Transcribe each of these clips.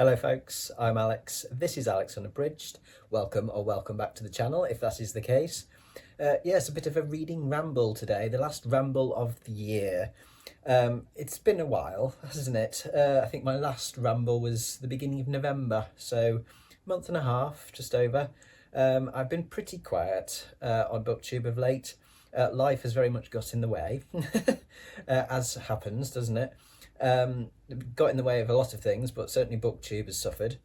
Hello folks, I'm Alex. This is Alex Unabridged. Welcome or welcome back to the channel if that is the case. Yes, a bit of a reading ramble today, the last ramble of the year. It's been a while, hasn't it? I think my last ramble was the beginning of November, so a month and a half, just over. I've been pretty quiet on BookTube of late. Life has very much got in the way, as happens, doesn't it? Got in the way of a lot of things, but certainly BookTube has suffered,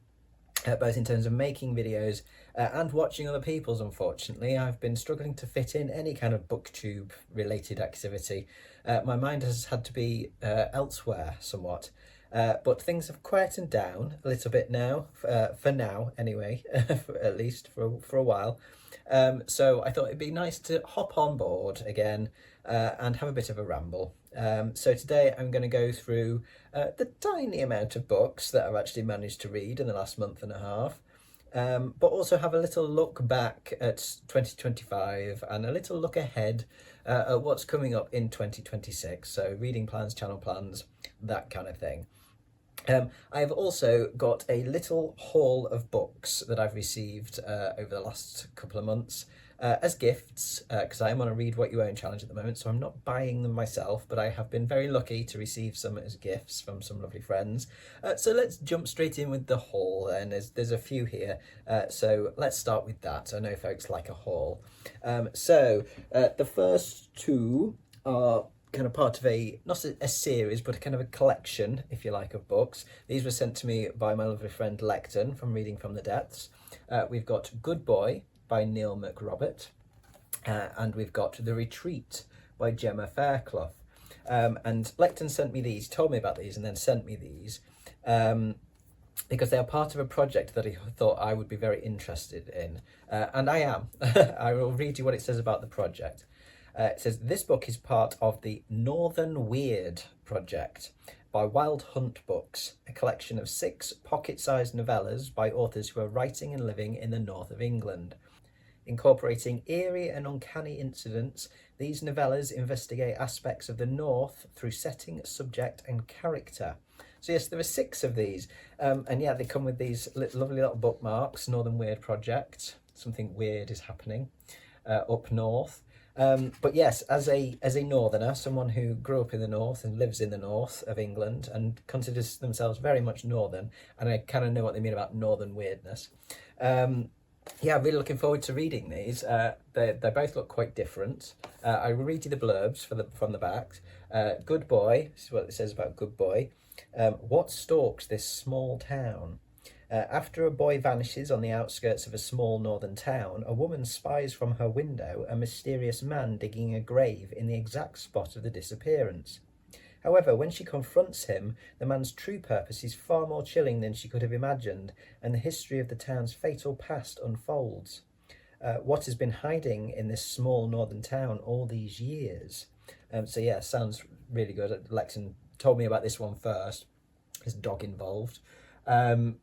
both in terms of making videos and watching other people's. Unfortunately, I've been struggling to fit in any kind of BookTube related activity. My mind has had to be elsewhere somewhat, but things have quietened down a little bit now, for now anyway, at least for a while. So I thought it'd be nice to hop on board again and have a bit of a ramble. So today I'm going to go through the tiny amount of books that I've actually managed to read in the last month and a half, but also have a little look back at 2025 and a little look ahead at what's coming up in 2026. So reading plans, channel plans, that kind of thing. I've also got a little haul of books that I've received over the last couple of months as gifts, because I am on a Read What You Own challenge at the moment, so I'm not buying them myself, but I have been very lucky to receive some as gifts from some lovely friends. So let's jump straight in with the haul then. There's a few here, so let's start with that. I know folks like a haul. So the first two are kind of part of not a series, but a kind of a collection, if you like, of books. These were sent to me by my lovely friend Lecton from Reading from the Depths. We've got Good Boy by Neil McRobert, and we've got The Retreat by Gemma Fairclough. And Lecton sent me these, told me about these, and then sent me these because they are part of a project that he thought I would be very interested in, and I am. I will read you what it says about the project. It says, this book is part of the Northern Weird project by Wild Hunt Books, a collection of 6 pocket-sized novellas by authors who are writing and living in the north of England. Incorporating eerie and uncanny incidents, these novellas investigate aspects of the north through setting, subject and character. So yes, there are 6 of these, and yeah, they come with these lovely little bookmarks. Northern Weird project, something weird is happening up north. But yes, as a northerner, someone who grew up in the north and lives in the north of England and considers themselves very much northern, and I kind of know what they mean about northern weirdness. Yeah, I'm really looking forward to reading these. They both look quite different. I will read you the blurbs from the back. Good Boy, this is what it says about Good Boy. What stalks this small town? After a boy vanishes on the outskirts of a small northern town, a woman spies from her window a mysterious man digging a grave in the exact spot of the disappearance. However, when she confronts him, the man's true purpose is far more chilling than she could have imagined, and the history of the town's fatal past unfolds. What has been hiding in this small northern town all these years? So yeah, sounds really good. Lexon told me about this one first. There's a dog involved.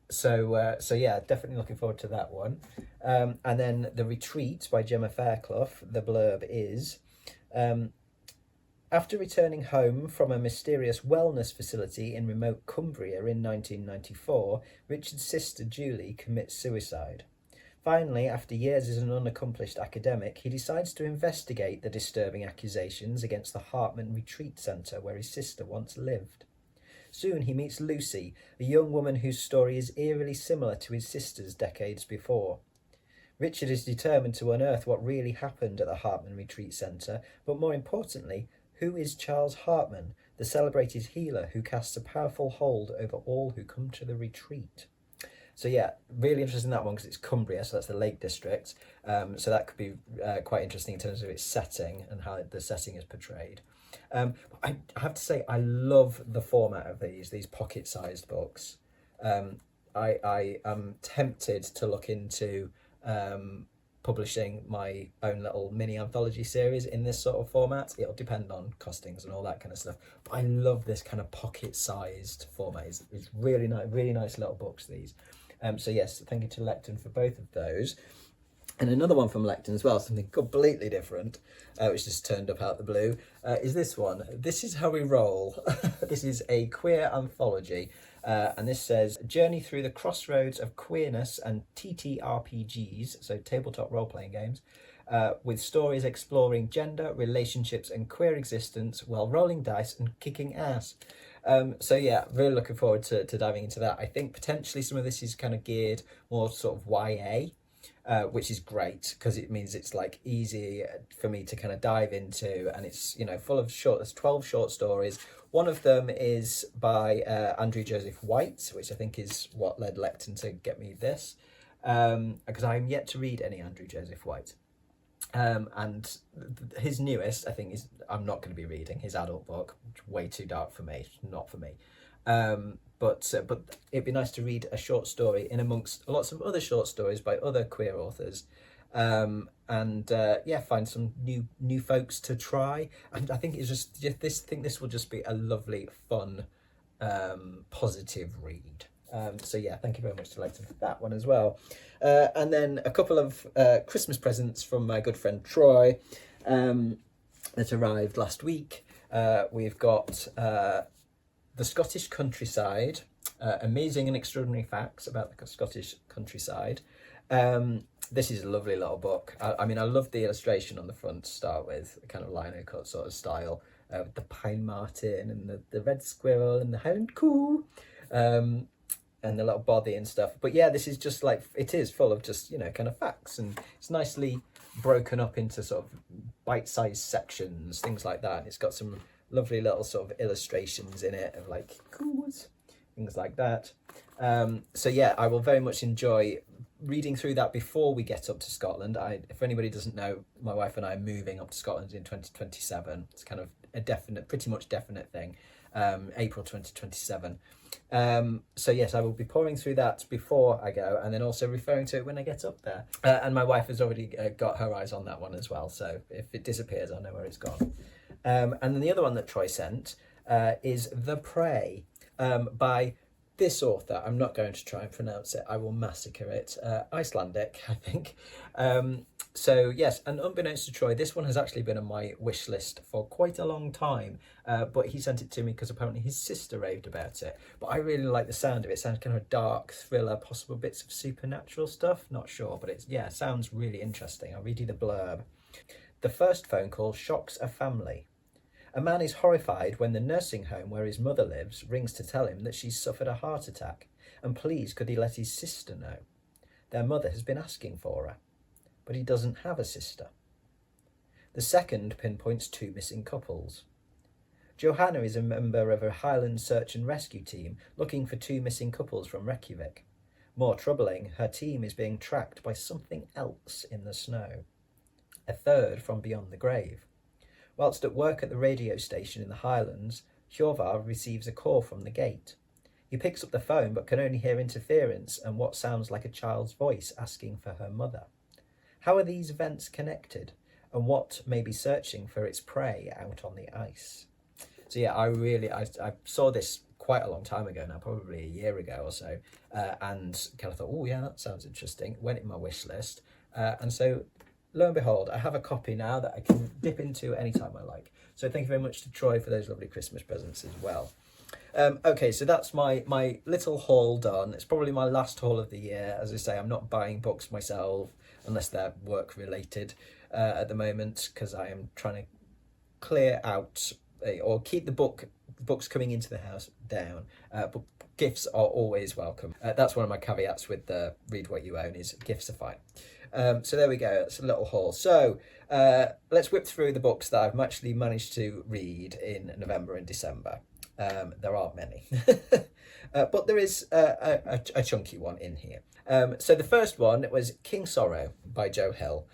So yeah, definitely looking forward to that one. And then The Retreat by Gemma Fairclough, the blurb is, after returning home from a mysterious wellness facility in remote Cumbria in 1994, Richard's sister Julie commits suicide. Finally, after years as an unaccomplished academic, he decides to investigate the disturbing accusations against the Hartman Retreat Centre where his sister once lived. Soon he meets Lucy, a young woman whose story is eerily similar to his sister's decades before. Richard is determined to unearth what really happened at the Hartman Retreat Centre, but more importantly, who is Charles Hartman, the celebrated healer who casts a powerful hold over all who come to the retreat? So yeah, really interested in that one because it's Cumbria, so that's the Lake District. So that could be quite interesting in terms of its setting and how the setting is portrayed. I have to say, I love the format of these pocket-sized books. I am tempted to look into publishing my own little mini anthology series in this sort of format. It'll depend on costings and all that kind of stuff. But I love this kind of pocket-sized format. It's really nice little books, these. So yes, thank you to Lecton for both of those. And another one from Lecton as well, something completely different, which just turned up out the blue, is this one. This Is How We Roll. This is a queer anthology And this says, journey through the crossroads of queerness and TTRPGs, so tabletop role-playing games, with stories exploring gender, relationships and queer existence while rolling dice and kicking ass. So yeah, really looking forward to diving into that. I think potentially some of this is kind of geared more sort of YA, which is great because it means it's like easy for me to kind of dive into, and it's, you know, full of there's 12 short stories. One of them is by Andrew Joseph White, which I think is what led Lecton to get me this, because I'm yet to read any Andrew Joseph White. And his newest, I think, is I'm not going to be reading his adult book, way too dark for me, not for me. But it'd be nice to read a short story in amongst lots of other short stories by other queer authors, and find some new folks to try. And I think it's just this will just be a lovely, fun, positive read. So yeah, thank you very much to Leighton for that one as well. And then a couple of Christmas presents from my good friend Troy that arrived last week. We've got The Scottish Countryside, Amazing and Extraordinary Facts about the Scottish Countryside. This is a lovely little book. I mean, I love the illustration on the front to start with, a kind of lino cut sort of style, with the pine marten and the red squirrel and the Highland coo. And the little body and stuff. But yeah, this is just like, it is full of just, you know, kind of facts, and it's nicely broken up into sort of bite-sized sections, things like that. And it's got some lovely little sort of illustrations in it of like coos, things like that. So yeah, I will very much enjoy reading through that before we get up to Scotland. If anybody doesn't know, my wife and I are moving up to Scotland in 2027. It's kind of a definite, pretty much definite thing. April 2027. So yes, I will be pouring through that before I go, and then also referring to it when I get up there. And my wife has already got her eyes on that one as well, so if it disappears, I know where it's gone. And then the other one that Troy sent is The Prey, by this author. I'm not going to try and pronounce it, I will massacre it. Icelandic, I think. So yes, and unbeknownst to Troy, this one has actually been on my wish list for quite a long time, but he sent it to me because apparently his sister raved about it. But I really like the sound of it. It sounds kind of a dark thriller, possible bits of supernatural stuff, not sure, but it sounds really interesting. I'll read you the blurb. The first phone call shocks a family. A man is horrified when the nursing home where his mother lives rings to tell him that she's suffered a heart attack, and please could he let his sister know. Their mother has been asking for her, but he doesn't have a sister. The second pinpoints two missing couples. Johanna is a member of a Highland search and rescue team looking for two missing couples from Reykjavik. More troubling, her team is being tracked by something else in the snow. A third from beyond the grave. Whilst at work at the radio station in the Highlands, Hjorvar receives a call from the gate. He picks up the phone but can only hear interference and what sounds like a child's voice asking for her mother. How are these events connected, and what may be searching for its prey out on the ice? So yeah, I saw this quite a long time ago now, probably a year ago or so, and kind of thought, oh yeah, that sounds interesting. Went in my wish list, and so lo and behold, I have a copy now that I can dip into anytime I like. So thank you very much to Troy for those lovely Christmas presents as well. Okay, so that's my little haul done. It's probably my last haul of the year. As I say, I'm not buying books myself unless they're work related at the moment, because I am trying to clear out or keep the books coming into the house down. But gifts are always welcome. That's one of my caveats with the Read What You Own, is gifts are fine. So there we go, it's a little haul. So let's whip through the books that I've actually managed to read in November and December. There aren't many, but there is a chunky one in here. So the first one was King Sorrow by Joe Hill.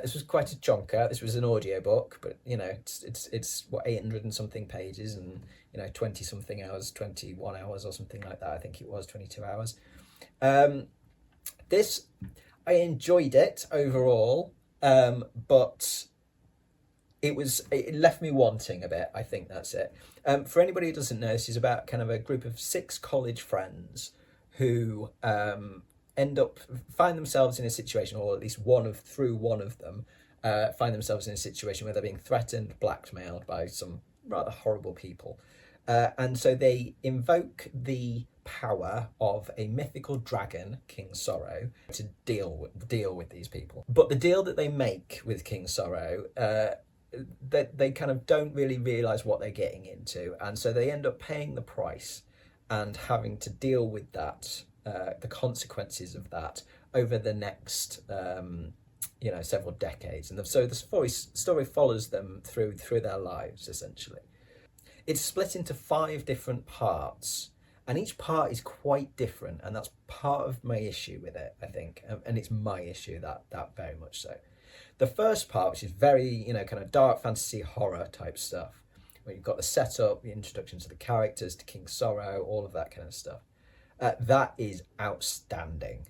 This was quite a chonker. This was an audio book, but you know, it's what, 800 and something pages, and you know, 20 something hours, 21 hours or something like that. I think it was 22 hours. I enjoyed it overall, but it left me wanting a bit. I think that's it. For anybody who doesn't know, this is about kind of a group of 6 college friends who find themselves in a situation, or at least one of them find themselves in a situation where they're being threatened, blackmailed by some rather horrible people. And so they invoke the power of a mythical dragon, King Sorrow, to deal with these people. But the deal that they make with King Sorrow, they kind of don't really realise what they're getting into, and so they end up paying the price and having to deal with that, the consequences of that over the next several decades. And so the story follows them through their lives, essentially. It's split into 5 different parts, and each part is quite different, and that's part of my issue with it, I think, and it's my issue, that very much so. The first part, which is very, kind of dark fantasy horror type stuff, where you've got the setup, the introduction to the characters, to King Sorrow, all of that kind of stuff. That is outstanding.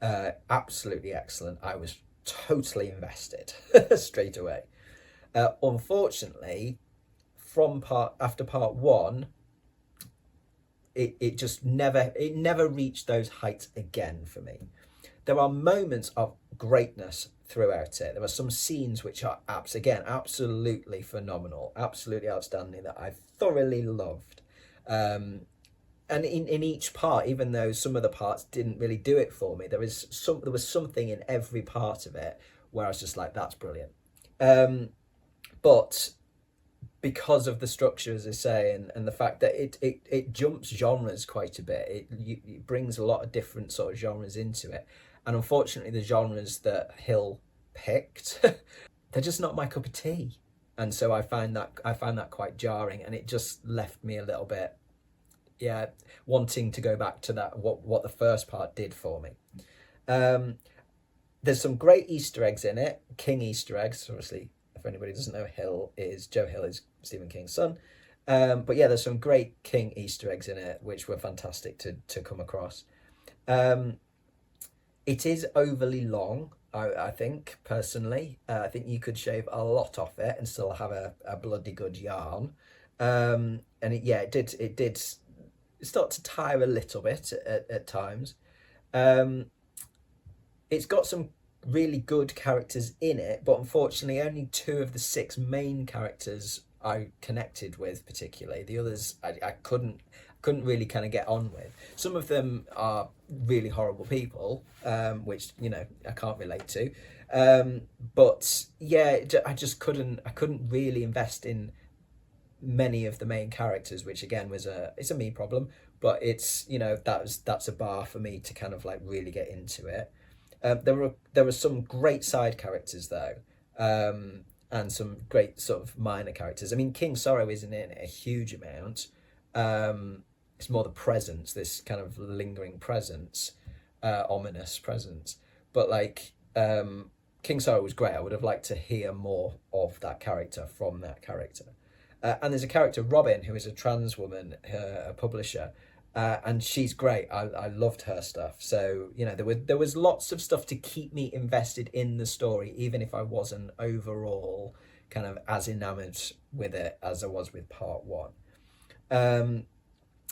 Absolutely excellent. I was totally invested straight away. Unfortunately, after part 1, it just never reached those heights again for me. There are moments of greatness throughout it. There are some scenes which are absolutely phenomenal, absolutely outstanding, that I thoroughly loved. And in each part, even though some of the parts didn't really do it for me, there was something in every part of it where I was just like, that's brilliant. But because of the structure, as I say, and the fact that it jumps genres quite a bit, it brings a lot of different sort of genres into it. And unfortunately, the genres that Hill picked, they're just not my cup of tea. And so I find that quite jarring, and it just left me a little bit, wanting to go back to that, what the first part did for me. There's some great Easter eggs in it, King Easter eggs, obviously. If anybody doesn't know, Joe Hill is Stephen King's son. But yeah, there's some great King Easter eggs in it, which were fantastic to come across. It is overly long, I think, personally. I think you could shave a lot off it and still have a bloody good yarn. And it did start to tire a little bit at times. It's got some really good characters in it, but unfortunately only 2 of the 6 main characters I connected with particularly. The others I couldn't really kind of get on with. Some of them are really horrible people, which I can't relate to, but yeah, I couldn't really invest in many of the main characters, which again it's a me problem, but it's that's a bar for me to kind of like really get into it. There were some great side characters though, and some great sort of minor characters. I mean, King Sorrow isn't in it a huge amount. It's more the presence, this kind of lingering presence, ominous presence. But like, King Sorrow was great. I would have liked to hear more of that character from that character. And there's a character, Robin, who is a trans woman, a publisher, and she's great. I loved her stuff. So there was lots of stuff to keep me invested in the story, even if I wasn't overall kind of as enamored with it as I was with part 1.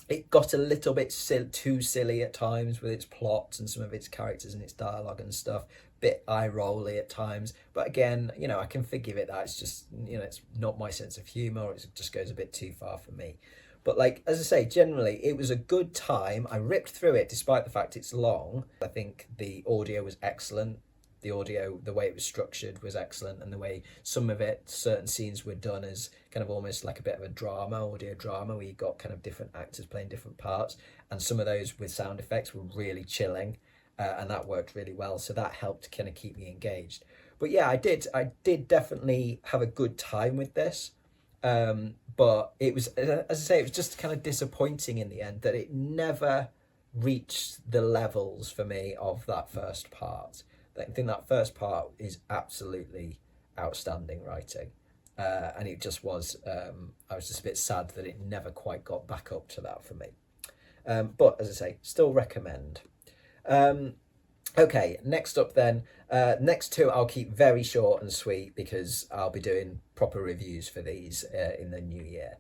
It got a little bit too silly at times with its plot and some of its characters and its dialogue and stuff. Bit eye-rolly at times, but again, I can forgive it. That it's just, it's not my sense of humour. It just goes a bit too far for me. But like, as I say, generally, it was a good time. I ripped through it despite the fact it's long. I think the audio was excellent. The audio, the way it was structured was excellent, and the way some of it, certain scenes were done as kind of almost like a bit of a drama, audio drama, where you got kind of different actors playing different parts, and some of those with sound effects were really chilling, and that worked really well. So that helped kind of keep me engaged. But yeah, I did definitely have a good time with this. But it was, as I say, it was just kind of disappointing in the end that it never reached the levels for me of that first part. I think that first part is absolutely outstanding writing, and it just was. I was just a bit sad that it never quite got back up to that for me. But as I say, still recommend. Okay, next up then. Next 2 I'll keep very short and sweet because I'll be doing proper reviews for these in the new year.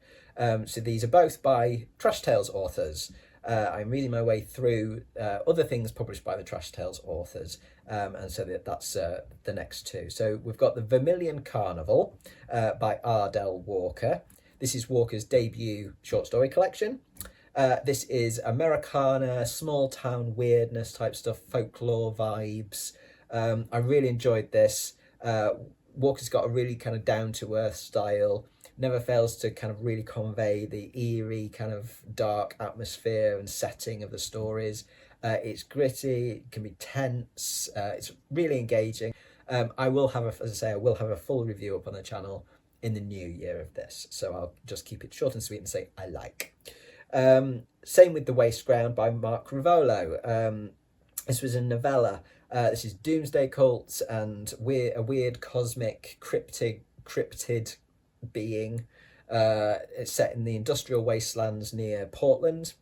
So these are both by Trash Tales authors. I'm reading my way through other things published by the Trash Tales authors, and so that's the next 2. So we've got The Vermilion Carnival by R. Del Walker. This is Walker's debut short story collection. This is Americana, small town weirdness type stuff, folklore vibes. I really enjoyed this. Walker's got a really kind of down to earth style, never fails to kind of really convey the eerie kind of dark atmosphere and setting of the stories. It's gritty, it can be tense, it's really engaging. I will have, as I say, I will have a full review up on the channel in the new year of this, so I'll just keep it short and sweet and say I like. Same with The Waste Ground by Mark Rivolo. This was a novella. This is doomsday cults and a weird cosmic cryptid being. It's set in the industrial wastelands near Portland.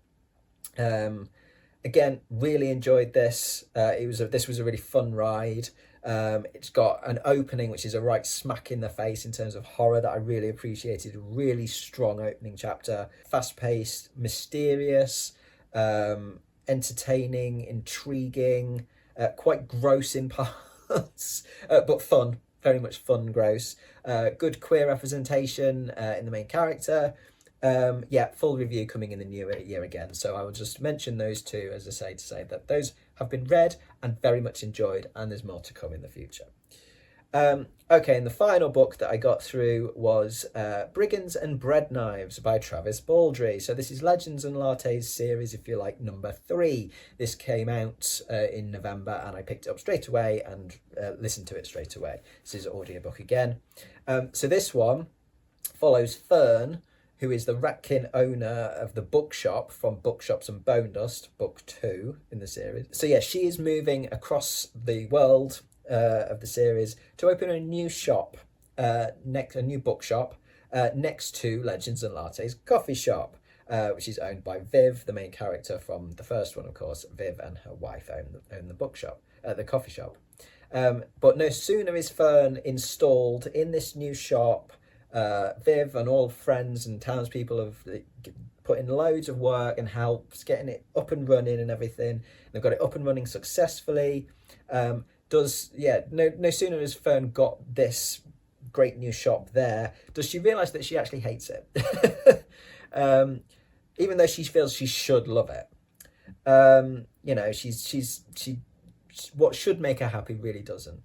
Again, really enjoyed this. This was a really fun ride. It's got an opening which is a right smack in the face in terms of horror that I really appreciated. A really strong opening chapter. Fast-paced, mysterious, entertaining, intriguing, quite gross in parts, but fun. Very much fun, gross. Good queer representation in the main character. Yeah, full review coming in the new year again. So I will just mention those two, as I say, to say that those have been read and very much enjoyed, and there's more to come in the future. Okay, and the final book that I got through was Brigands and Bread Knives by Travis Baldry. So this is Legends and Lattes series, if you like, number 3. This came out in November, and I picked it up straight away and listened to it straight away. This is an audiobook again. So this one follows Fern, who is the Ratkin owner of the bookshop from Bookshops and Bone Dust, book 2 in the series. So yeah, she is moving across the world of the series to open a new shop, a new bookshop next to Legends and Lattes coffee shop, which is owned by Viv, the main character from the first one, of course. Viv and her wife own the bookshop, the coffee shop. But no sooner is Fern installed in this new shop, Viv and all friends and townspeople have put in loads of work and helps getting it up and running and everything. They've got it up and running successfully. No sooner has Fern got this great new shop there, does she realise that she actually hates it. Even though she feels she should love it. She what should make her happy really doesn't.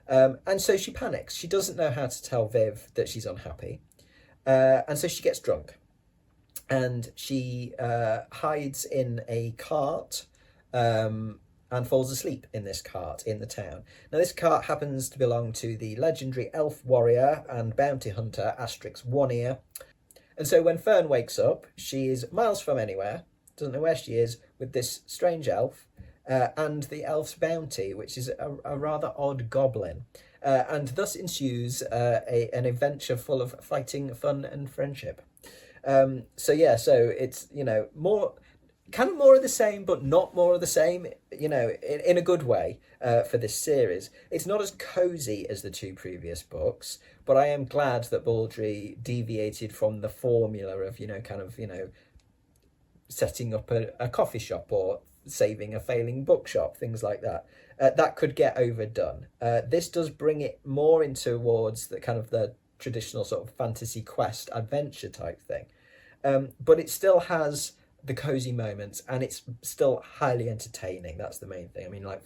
And so she panics. She doesn't know how to tell Viv that she's unhappy. And so she gets drunk. And she hides in a cart and falls asleep in this cart in the town. Now, this cart happens to belong to the legendary elf warrior and bounty hunter Asterix One-Ear. And so when Fern wakes up, she is miles from anywhere, doesn't know where she is, with this strange elf. And the elf's bounty, which is a rather odd goblin. And thus ensues an adventure full of fighting, fun, and friendship. So it's, more of the same, but not more of the same, in a good way for this series. It's not as cosy as the 2 previous books, but I am glad that Baldry deviated from the formula of, setting up a coffee shop or saving a failing bookshop, things like that. That could get overdone. This does bring it more in towards the kind of the traditional sort of fantasy quest adventure type thing. But it still has the cozy moments, and it's still highly entertaining. That's the main thing. I mean, like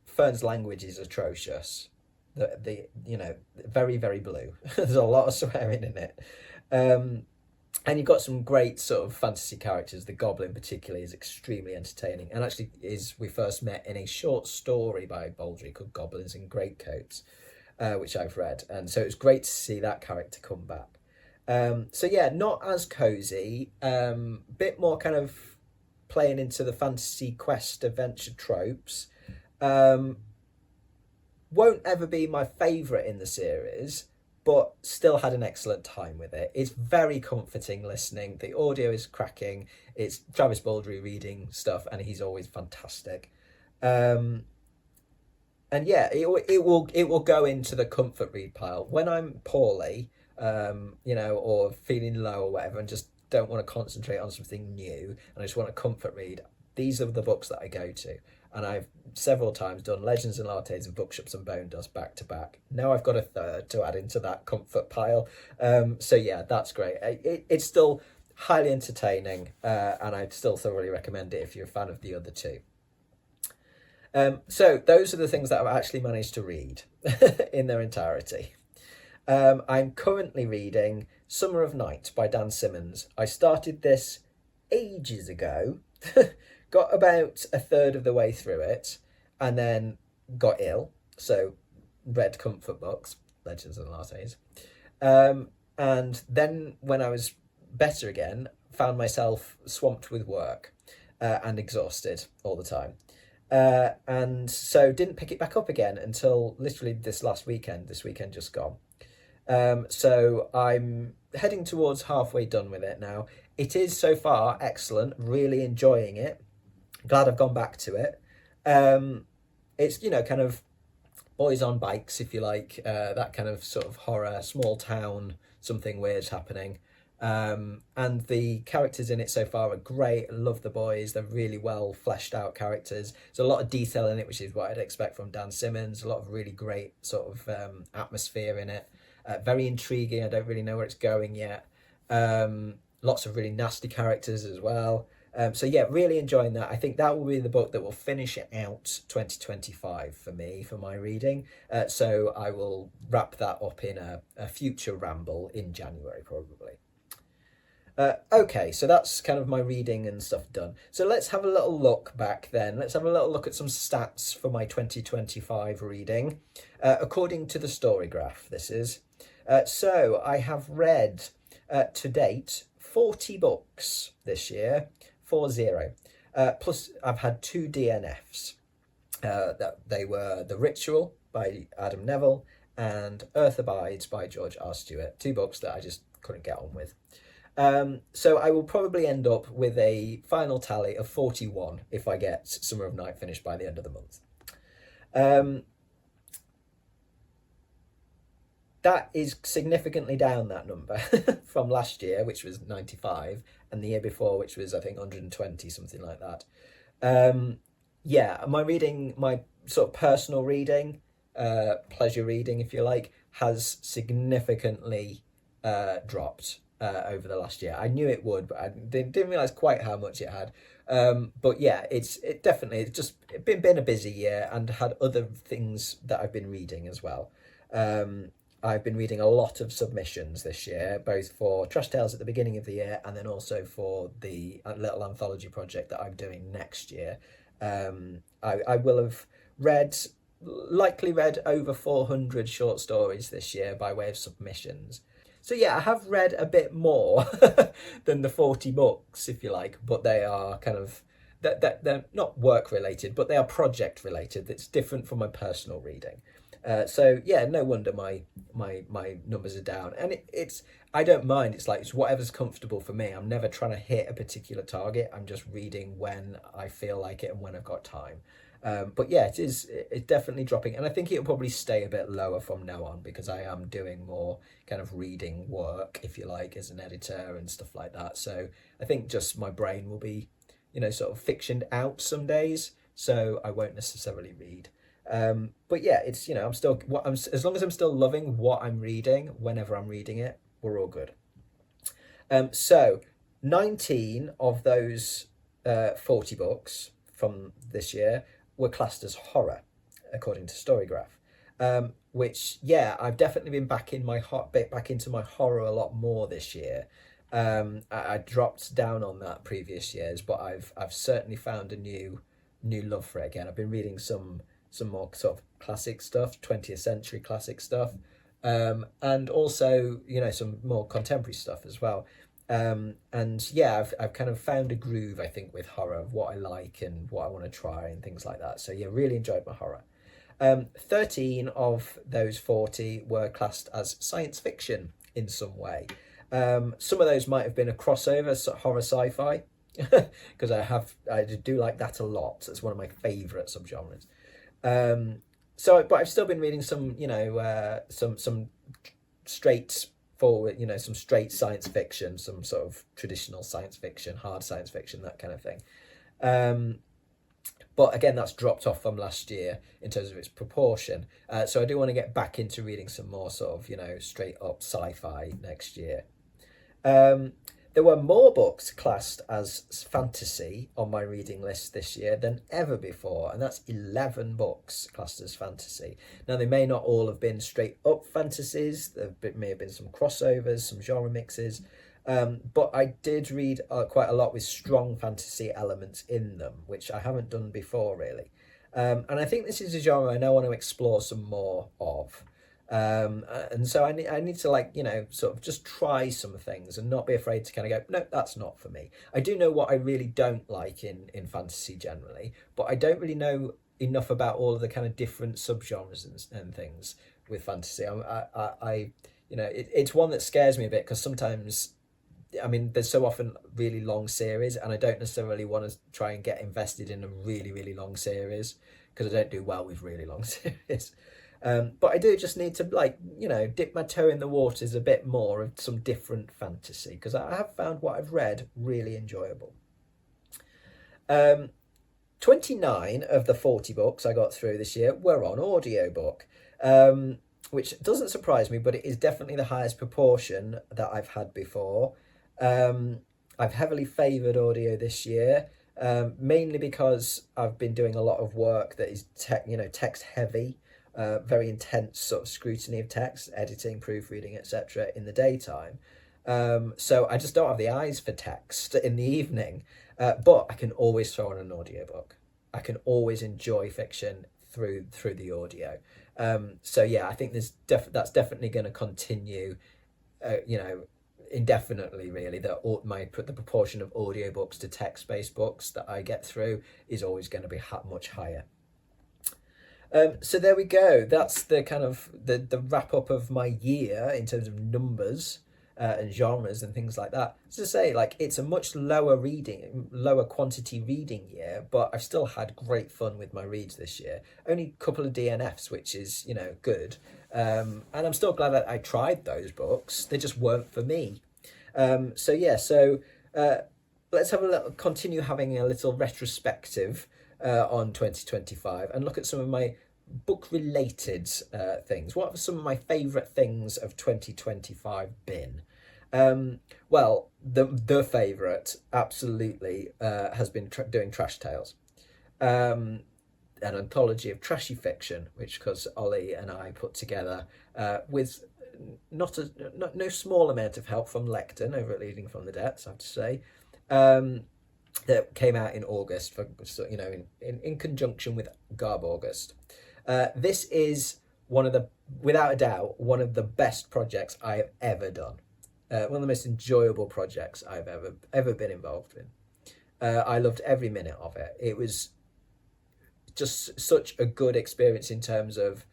Fern's language is atrocious. The very, very blue. There's a lot of swearing in it. And you've got some great sort of fantasy characters. The Goblin particularly is extremely entertaining, and actually we first met in a short story by Baldry called Goblins in Greatcoats, which I've read. And so it's great to see that character come back. Not as cosy, bit more kind of playing into the fantasy quest adventure tropes. Won't ever be my favourite in the series, but still had an excellent time with it. It's very comforting listening. The audio is cracking. It's Travis Baldry reading stuff, and he's always fantastic. It will go into the comfort read pile when I'm poorly, or feeling low or whatever, and just don't want to concentrate on something new, and I just want a comfort read. these are the books that I go to. And I've several times done Legends and Lattes and Bookshops and Bone Dust back to back. Now I've got a third to add into that comfort pile. So yeah, that's great. It's still highly entertaining, and I'd still thoroughly recommend it if you're a fan of the other two. So those are the things that I've actually managed to read in their entirety. I'm currently reading Summer of Night by Dan Simmons. I started this ages ago, got about a third of the way through it, and then got ill, so read comfort books, Legends and Lattes. And then when I was better again, found myself swamped with work and exhausted all the time. And so didn't pick it back up again until literally this weekend just gone. So I'm heading towards halfway done with it now. It is so far excellent, really enjoying it. Glad I've gone back to it. It's, kind of boys on bikes, if you like, that kind of sort of horror, small town, something weird's happening. And the characters in it so far are great. I love the boys. They're really well fleshed out characters. There's a lot of detail in it, which is what I'd expect from Dan Simmons. A lot of really great sort of atmosphere in it. Very intriguing. I don't really know where it's going yet. Lots of really nasty characters as well. So yeah, really enjoying that. I think that will be the book that will finish out 2025 for me, for my reading. So I will wrap that up in a future ramble in January, probably. Okay, so that's kind of my reading and stuff done. So let's have a little look back then. Let's have a little look at some stats for my 2025 reading. According to the story graph, this is. So I have read to date 40 books this year, 40. Plus I've had 2 DNFs. That they were The Ritual by Adam Neville and Earth Abides by George R. Stewart. 2 books that I just couldn't get on with. So I will probably end up with a final tally of 41 if I get Summer of Night finished by the end of the month. That is significantly down, that number, from last year, which was 95, and the year before, which was, I think, 120, something like that. Yeah, my sort of personal reading, pleasure reading, if you like, has significantly dropped over the last year. I knew it would, but I didn't realise quite how much it had. But yeah, it's been a busy year and had other things that I've been reading as well. I've been reading a lot of submissions this year, both for Trash Tales at the beginning of the year and then also for the little anthology project that I'm doing next year. I will have likely read over 400 short stories this year by way of submissions. So yeah, I have read a bit more than the 40 books, if you like, but they are kind of, they're not work related, but they are project related. It's different from my personal reading. So yeah, no wonder my numbers are down, and it's I don't mind. It's whatever's comfortable for me. I'm never trying to hit a particular target. I'm just reading when I feel like it and when I've got time. But yeah, it's definitely dropping, and I think it'll probably stay a bit lower from now on because I am doing more kind of reading work, if you like, as an editor and stuff like that. So I think just my brain will be, sort of fictioned out some days, so I won't necessarily read. But yeah, it's I'm still as long as I'm still loving what I'm reading whenever I'm reading it, we're all good. So 19 of those 40 books from this year were classed as horror, according to Storygraph. Which yeah, I've definitely been back into my horror a lot more this year. I dropped down on that previous years, but I've certainly found a new love for it again. I've been reading some more sort of classic stuff, 20th century classic stuff, and also some more contemporary stuff as well. And yeah, I've kind of found a groove, I think, with horror of what I like and what I want to try and things like that. So yeah, really enjoyed my horror. 13 of those 40 were classed as science fiction in some way. Some of those might have been a crossover, horror sci-fi, because I do like that a lot. It's one of my favourite subgenres. But I've still been reading some, some straight forward, some straight science fiction, some sort of traditional science fiction, hard science fiction, that kind of thing. But again, that's dropped off from last year in terms of its proportion. So I do want to get back into reading some more sort of, straight up sci-fi next year. There were more books classed as fantasy on my reading list this year than ever before, and that's 11 books classed as fantasy. Now, they may not all have been straight up fantasies, there may have been some crossovers, some genre mixes, but I did read quite a lot with strong fantasy elements in them, which I haven't done before really. And I think this is a genre I now want to explore some more of. And so I need to sort of just try some things and not be afraid to kind of go, no, that's not for me. I do know what I really don't like in fantasy generally, but I don't really know enough about all of the kind of different subgenres and things with fantasy. It's one that scares me a bit because sometimes, I mean, there's so often really long series, and I don't necessarily want to try and get invested in a really, really long series because I don't do well with really long series. But I do just need to dip my toe in the waters a bit more of some different fantasy because I have found what I've read really enjoyable. 29 of the 40 books I got through this year were on audiobook, which doesn't surprise me, but it is definitely the highest proportion that I've had before. I've heavily favoured audio this year, mainly because I've been doing a lot of work that is text heavy. Very intense sort of scrutiny of text, editing, proofreading, etc. in the daytime. So I just don't have the eyes for text in the evening, but I can always throw on an audiobook. I can always enjoy fiction through the audio. So yeah, I think that's definitely going to continue, indefinitely really. The proportion of audiobooks to text-based books that I get through is always going to be much higher. So there we go. That's the kind of the wrap up of my year in terms of numbers and genres and things like that. As I say, it's a much lower quantity reading year, but I've still had great fun with my reads this year. Only a couple of DNFs, which is good. And I'm still glad that I tried those books. They just weren't for me. So let's continue having a little retrospective on 2025 and look at some of my book related things. What have some of my favourite things of 2025 been? Well, the favourite absolutely has been doing Trash Tales, an anthology of trashy fiction, which because Ollie and I put together with no small amount of help from Lecton over at Reading from the Depths, I have to say. That came out in August in conjunction with Garb August. This is without a doubt, one of the best projects I have ever done. One of the most enjoyable projects I've ever been involved in. I loved every minute of it. It was just such a good experience in terms of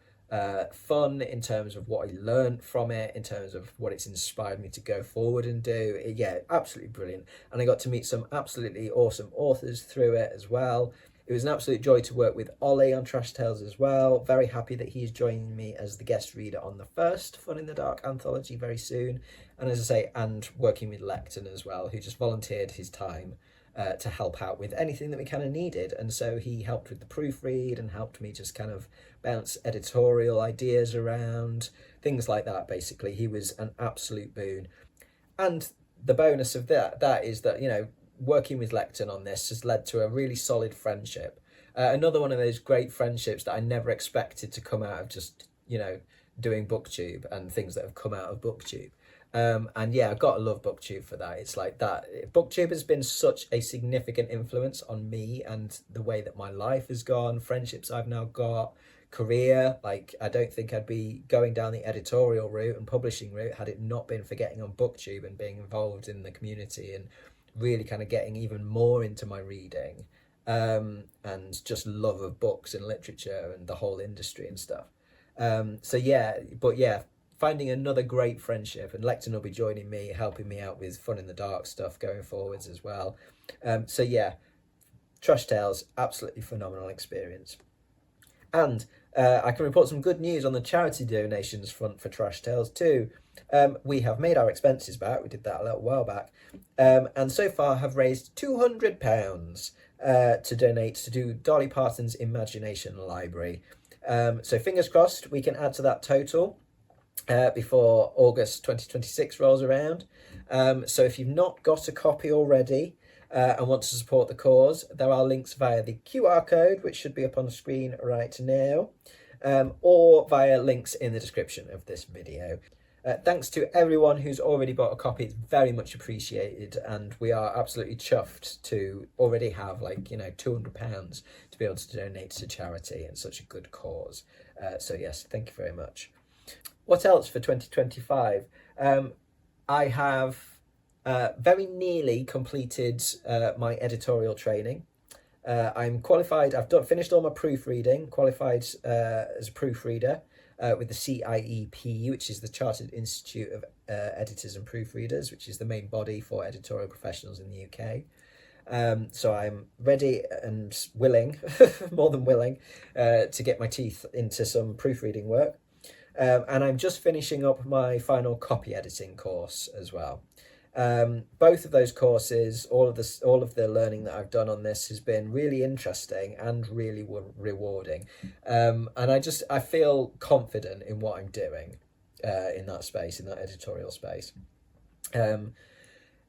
fun, in terms of what I learned from it, in terms of what it's inspired me to go forward and do. Yeah, absolutely brilliant. And I got to meet some absolutely awesome authors through it as well. It was an absolute joy to work with Ollie on Trash Tales as well. Very happy that he's joining me as the guest reader on the first Fun in the Dark anthology very soon. And as I say, and working with Lecton as well, who just volunteered his time to help out with anything that we kind of needed. And so he helped with the proofread and helped me just kind of bounce editorial ideas around, things like that, basically. He was an absolute boon. And the bonus of that is that, working with Lecton on this has led to a really solid friendship. Another one of those great friendships that I never expected to come out of just, doing BookTube and things that have come out of BookTube. And yeah, I've got to love BookTube for that. It's like that. BookTube has been such a significant influence on me and the way that my life has gone, friendships I've now got, career. I don't think I'd be going down the editorial route and publishing route had it not been for getting on BookTube and being involved in the community and really kind of getting even more into my reading and just love of books and literature and the whole industry and stuff. Finding another great friendship, and Lecton will be joining me, helping me out with Fun in the Dark stuff going forwards as well. Trash Tales, absolutely phenomenal experience. And I can report some good news on the charity donations front for Trash Tales too. We have made our expenses back. We did that a little while back. And so far have raised £200 to donate to do Dolly Parton's Imagination Library. So fingers crossed we can add to that total before August 2026 rolls around. So if you've not got a copy already and want to support the cause, there are links via the QR code, which should be up on the screen right now, or via links in the description of this video. Thanks to everyone who's already bought a copy. It's very much appreciated, and we are absolutely chuffed to already have, like, you know, £200 to be able to donate to charity and such a good cause. So yes, thank you very much. What else for 2025? I have very nearly completed my editorial training. I'm qualified. I've finished all my proofreading, qualified as a proofreader with the CIEP, which is the Chartered Institute of Editors and Proofreaders, which is the main body for editorial professionals in the UK. So I'm ready and willing, more than willing, to get my teeth into some proofreading work. And I'm just finishing up my final copy editing course as well. Both of those courses, all of the learning that I've done on this has been really interesting and really rewarding. And I feel confident in what I'm doing in that space, in that editorial space.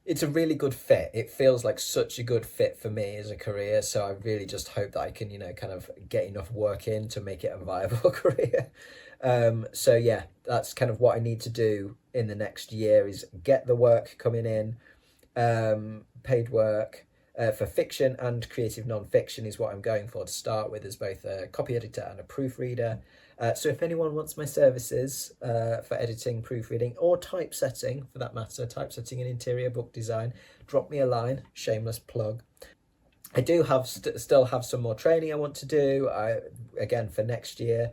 It's a really good fit. It feels like such a good fit for me as a career. So I really just hope that I can, you know, kind of get enough work in to make it a viable career. So yeah, that's kind of what I need to do in the next year, is get the work coming in, paid work for fiction and creative non-fiction is what I'm going for to start with, as both a copy editor and a proofreader. So if anyone wants my services for editing, proofreading, or typesetting for that matter, typesetting and interior book design, drop me a line, shameless plug. I do have still have some more training I want to do, again for next year,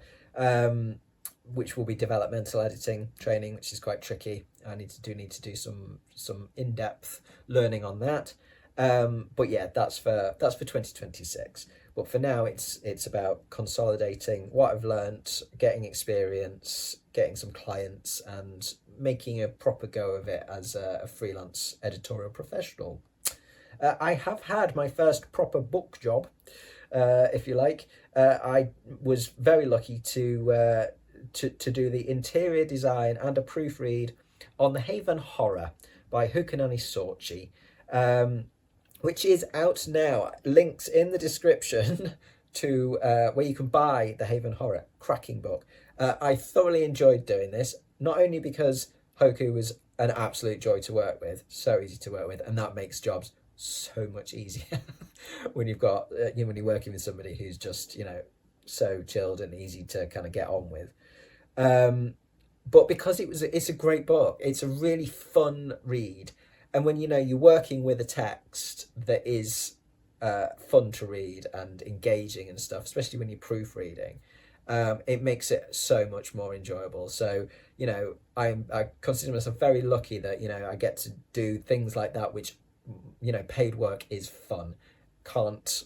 which will be developmental editing training, which is quite tricky. I need to do some in-depth learning on that. But yeah, that's for 2026. But for now, it's about consolidating what I've learnt, getting experience, getting some clients, and making a proper go of it as a freelance editorial professional. I have had my first proper book job, if you like. I was very lucky to do the interior design and a proofread on The Haven Horror by Hokunani Sorci, which is out now. Links in the description to where you can buy The Haven Horror. Cracking book. I thoroughly enjoyed doing this, not only because Hoku was an absolute joy to work with, so easy to work with, and that makes jobs so much easier when you've got when you're working with somebody who's just, you know, so chilled and easy to kind of get on with. But because it's a great book. It's a really fun read, and when, you know, you're working with a text that is fun to read and engaging and stuff, especially when you're proofreading, it makes it so much more enjoyable. So, you know, I consider myself very lucky that, you know, I get to do things like that, which, you know, paid work is fun. Can't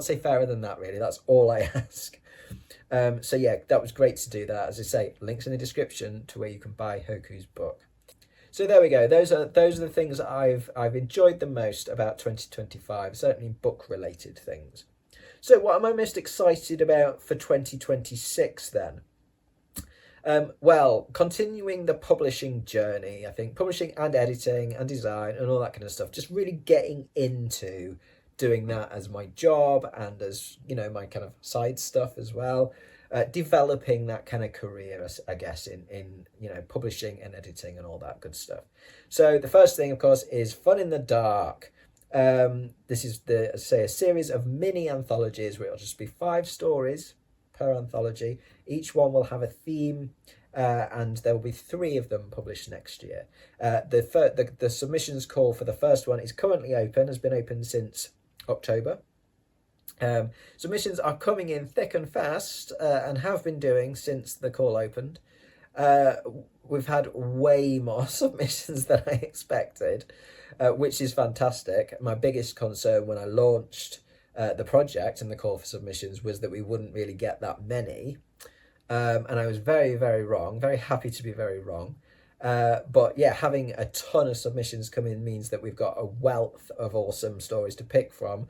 say fairer than that, really. That's all I ask. So yeah, that was great to do that. As I say, links in the description to where you can buy Hoku's book. So there we go. Those are the things that I've enjoyed the most about 2025. Certainly book related things. So what am I most excited about for 2026 then? Well, continuing the publishing journey, I think, publishing and editing and design and all that kind of stuff, just really getting into doing that as my job and as, you know, my kind of side stuff as well, developing that kind of career, I guess, in you know, publishing and editing and all that good stuff. So the first thing, of course, is Fun in the Dark. This is a series of mini anthologies where it'll just be 5 stories per anthology. Each one will have a theme, and there will be 3 of them published next year. The submissions call for the first one is currently open, has been open since October. Submissions are coming in thick and fast, and have been doing since the call opened. We've had way more submissions than I expected, which is fantastic. My biggest concern when I launched the project and the call for submissions was that we wouldn't really get that many, and I was very, very wrong. Very happy to be very wrong. But yeah, having a ton of submissions come in means that we've got a wealth of awesome stories to pick from.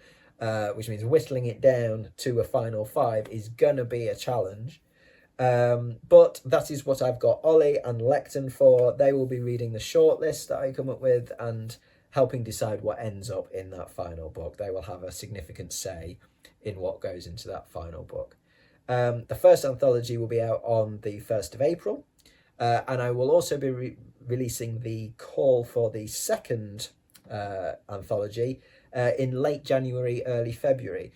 which means whittling it down to a final 5 is gonna be a challenge. But that is what I've got Ollie and Lecton for. They will be reading the shortlist that I come up with and helping decide what ends up in that final book. They will have a significant say in what goes into that final book. The first anthology will be out on the 1st of April, and I will also be releasing the call for the second anthology in late January, early February.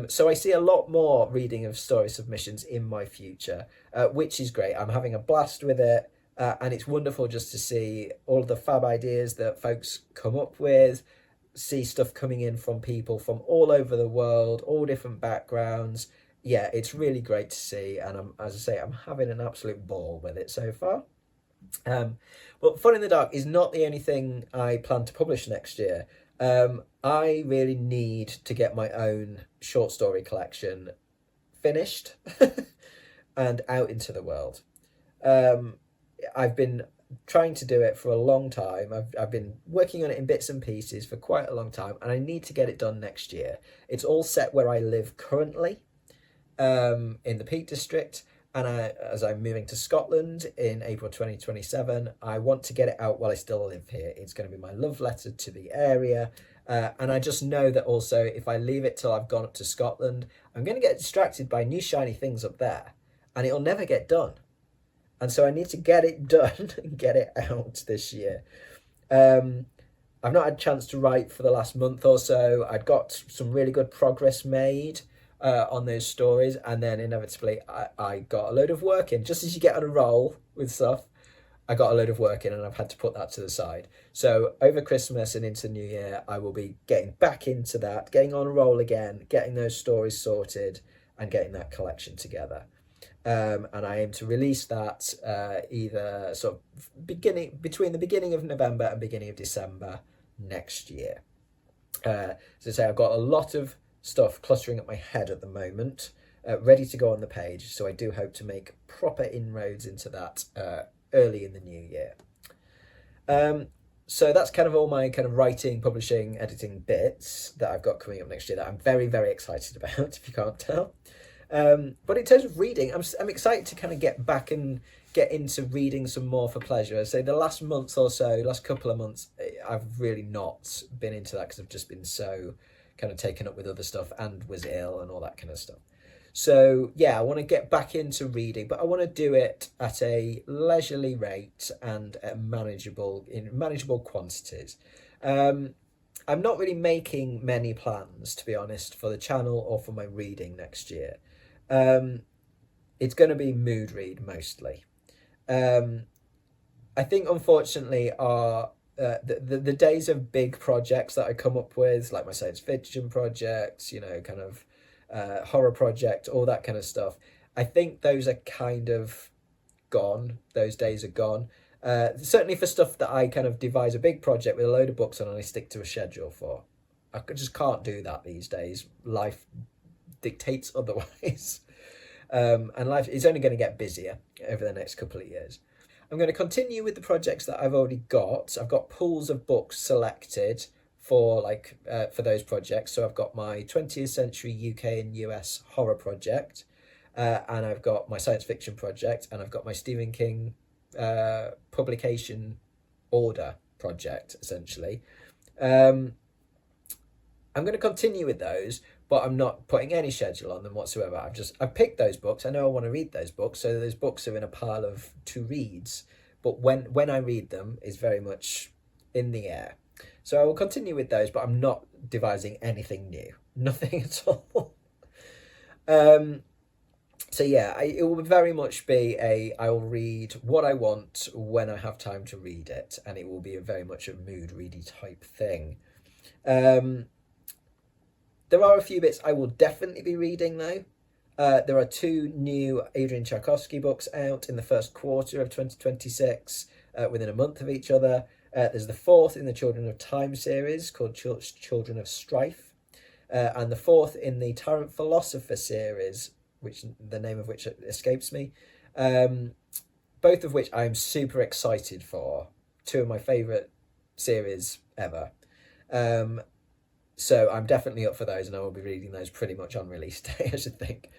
So I see a lot more reading of story submissions in my future, which is great. I'm having a blast with it, and it's wonderful just to see all of the fab ideas that folks come up with, see stuff coming in from people from all over the world, all different backgrounds. Yeah, it's really great to see, and as I say, I'm having an absolute ball with it so far. But Fun in the Dark is not the only thing I plan to publish next year. I really need to get my own short story collection finished and out into the world. I've been trying to do it for a long time. I've been working on it in bits and pieces for quite a long time, and I need to get it done next year. It's all set where I live currently, in the Peak District, and as I'm moving to Scotland in April 2027, I want to get it out while I still live here. It's going to be my love letter to the area, and I just know that also if I leave it till I've gone up to Scotland, I'm going to get distracted by new shiny things up there, and it'll never get done. And so I need to get it done and get it out this year. I've not had a chance to write for the last month or so. I'd got some really good progress made on those stories, and then inevitably I got a load of work in. Just as you get on a roll with stuff, I got a load of work in, and I've had to put that to the side. So over Christmas and into the new year, I will be getting back into that, getting on a roll again, getting those stories sorted and getting that collection together. And I aim to release that either sort of between the beginning of November and beginning of December next year. As I say, I've got a lot of stuff clustering up my head at the moment, ready to go on the page, so I do hope to make proper inroads into that early in the new year. So that's kind of all my kind of writing, publishing, editing bits that I've got coming up next year that I'm very, very excited about, if you can't tell. But in terms of reading, I'm excited to kind of get back and get into reading some more for pleasure. So the last month or so, last couple of months, I've really not been into that because I've just been so kind of taken up with other stuff and was ill and all that kind of stuff. So yeah, I want to get back into reading, but I want to do it at a leisurely rate and at manageable quantities. I'm not really making many plans, to be honest, for the channel or for my reading next year. It's going to be mood read mostly. I think unfortunately the days of big projects that I come up with, like my science fiction projects, kind of horror project, all that kind of stuff, I think those are kind of gone. Those days are gone. Certainly for stuff that I kind of devise a big project with a load of books on and I stick to a schedule for. I just can't do that these days. Life dictates otherwise. And life is only going to get busier over the next couple of years. I'm going to continue with the projects that I've already got. I've got pools of books selected for those projects. So I've got my 20th century UK and US horror project, and I've got my science fiction project, and I've got my Stephen King publication order project, essentially. I'm going to continue with those, but I'm not putting any schedule on them whatsoever. I've picked those books. I know I want to read those books, so those books are in a pile of to reads, but when I read them is very much in the air. So I will continue with those, but I'm not devising anything new. Nothing at all. So yeah, it will very much be I will read what I want when I have time to read it, and it will be very much a mood ready type thing. There are a few bits I will definitely be reading though. There are 2 new Adrian Tchaikovsky books out in the first quarter of 2026, within a month of each other. There's the 4th in the Children of Time series called Children of Strife, and the 4th in the Tyrant Philosopher series, which the name of which escapes me. Both of which I'm super excited for. 2 of my favourite series ever. So I'm definitely up for those, and I will be reading those pretty much on release day, I should think.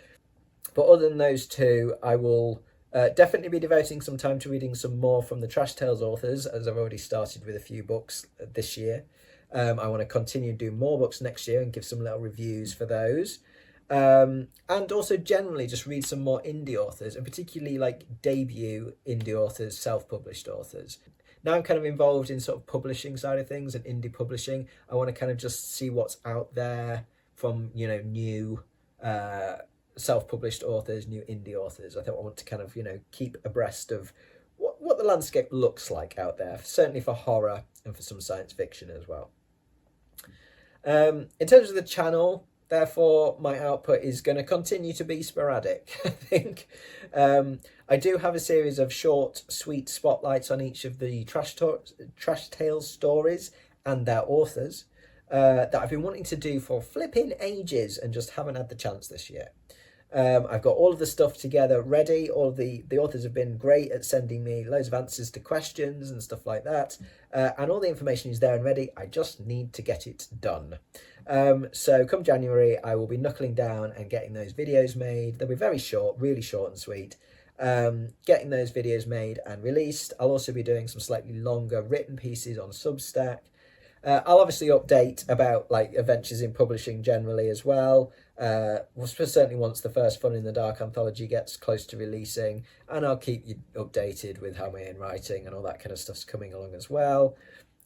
But other than those two, I will definitely be devoting some time to reading some more from the Trash Tales authors, as I've already started with a few books this year. I want to continue to do more books next year and give some little reviews for those. And also generally just read some more indie authors, and particularly like debut indie authors, self-published authors. Now I'm kind of involved in sort of publishing side of things and indie publishing. I want to kind of just see what's out there from, you know, new self-published authors, new indie authors. I think I want to kind of, you know, keep abreast of what the landscape looks like out there, certainly for horror and for some science fiction as well. In terms of the channel, therefore, my output is going to continue to be sporadic, I think. I do have a series of short, sweet spotlights on each of the Trash Tales stories and their authors that I've been wanting to do for flipping ages and just haven't had the chance this year. I've got all of the stuff together ready. All of the authors have been great at sending me loads of answers to questions and stuff like that. And all the information is there and ready. I just need to get it done. So come January, I will be knuckling down and getting those videos made. They'll be very short, really short and sweet. Getting those videos made and released. I'll also be doing some slightly longer written pieces on Substack. I'll obviously update about like adventures in publishing generally as well. Certainly once the first Fun in the Dark anthology gets close to releasing, and I'll keep you updated with how my own writing and all that kind of stuff's coming along as well.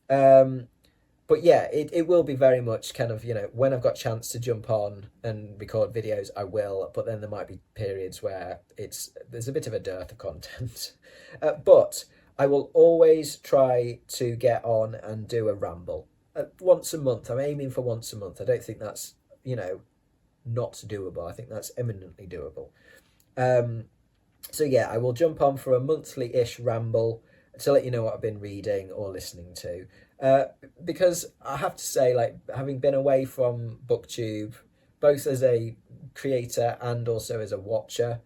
But yeah, it will be very much kind of, you know, when I've got a chance to jump on and record videos, I will, but then there might be periods where there's a bit of a dearth of content. But I will always try to get on and do a ramble. Once a month. I'm aiming for once a month. I don't think that's, you know, not doable. I think that's eminently doable. So yeah, I will jump on for a monthly-ish ramble to let you know what I've been reading or listening to. Because I have to say, like, having been away from BookTube, both as a creator and also as a watcher,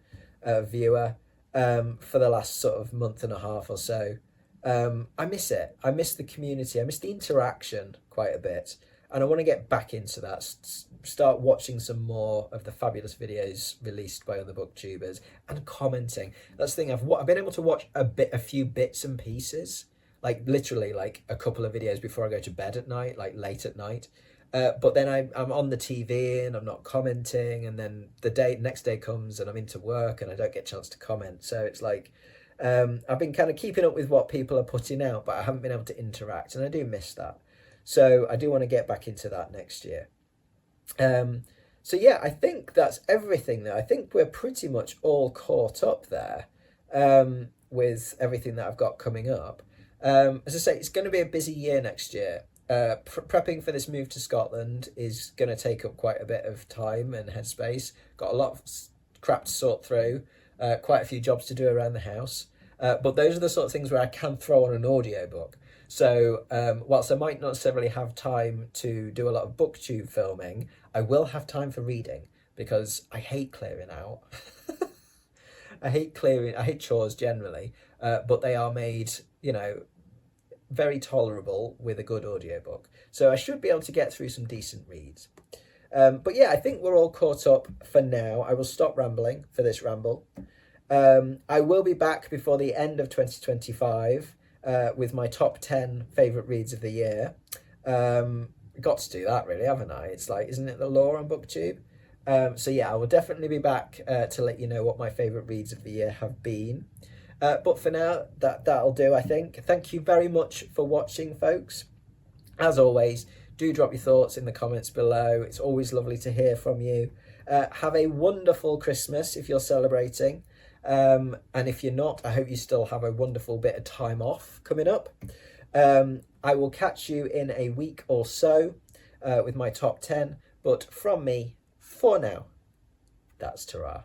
viewer, for the last sort of month and a half or so, I miss it. I miss the community. I miss the interaction quite a bit. And I want to get back into that, start watching some more of the fabulous videos released by other booktubers and commenting. That's the thing, I've been able to watch a few bits and pieces, like literally like a couple of videos before I go to bed at night, like late at night. But then I'm on the TV and I'm not commenting, and then the next day comes and I'm into work and I don't get a chance to comment. So it's like, I've been kind of keeping up with what people are putting out, but I haven't been able to interact, and I do miss that. So I do want to get back into that next year. So yeah, I think that's everything there. I think we're pretty much all caught up there with everything that I've got coming up. As I say, it's going to be a busy year next year. Prepping for this move to Scotland is going to take up quite a bit of time and headspace. Got a lot of crap to sort through, quite a few jobs to do around the house. But those are the sort of things where I can throw on an audiobook. So whilst I might not necessarily have time to do a lot of booktube filming, I will have time for reading, because I hate clearing out. I hate chores generally, but they are made, you know, very tolerable with a good audiobook. So I should be able to get through some decent reads. But yeah, I think we're all caught up for now. I will stop rambling for this ramble. I will be back before the end of 2025 with my top 10 favourite reads of the year. Got to do that really, haven't I? It's like, isn't it the law on BookTube? So yeah, I will definitely be back to let you know what my favourite reads of the year have been. But for now, that'll do, I think. Thank you very much for watching, folks. As always, do drop your thoughts in the comments below. It's always lovely to hear from you. Have a wonderful Christmas if you're celebrating. And if you're not, I hope you still have a wonderful bit of time off coming up. I will catch you in a week or so with my top 10. But from me, for now, that's ta-ra.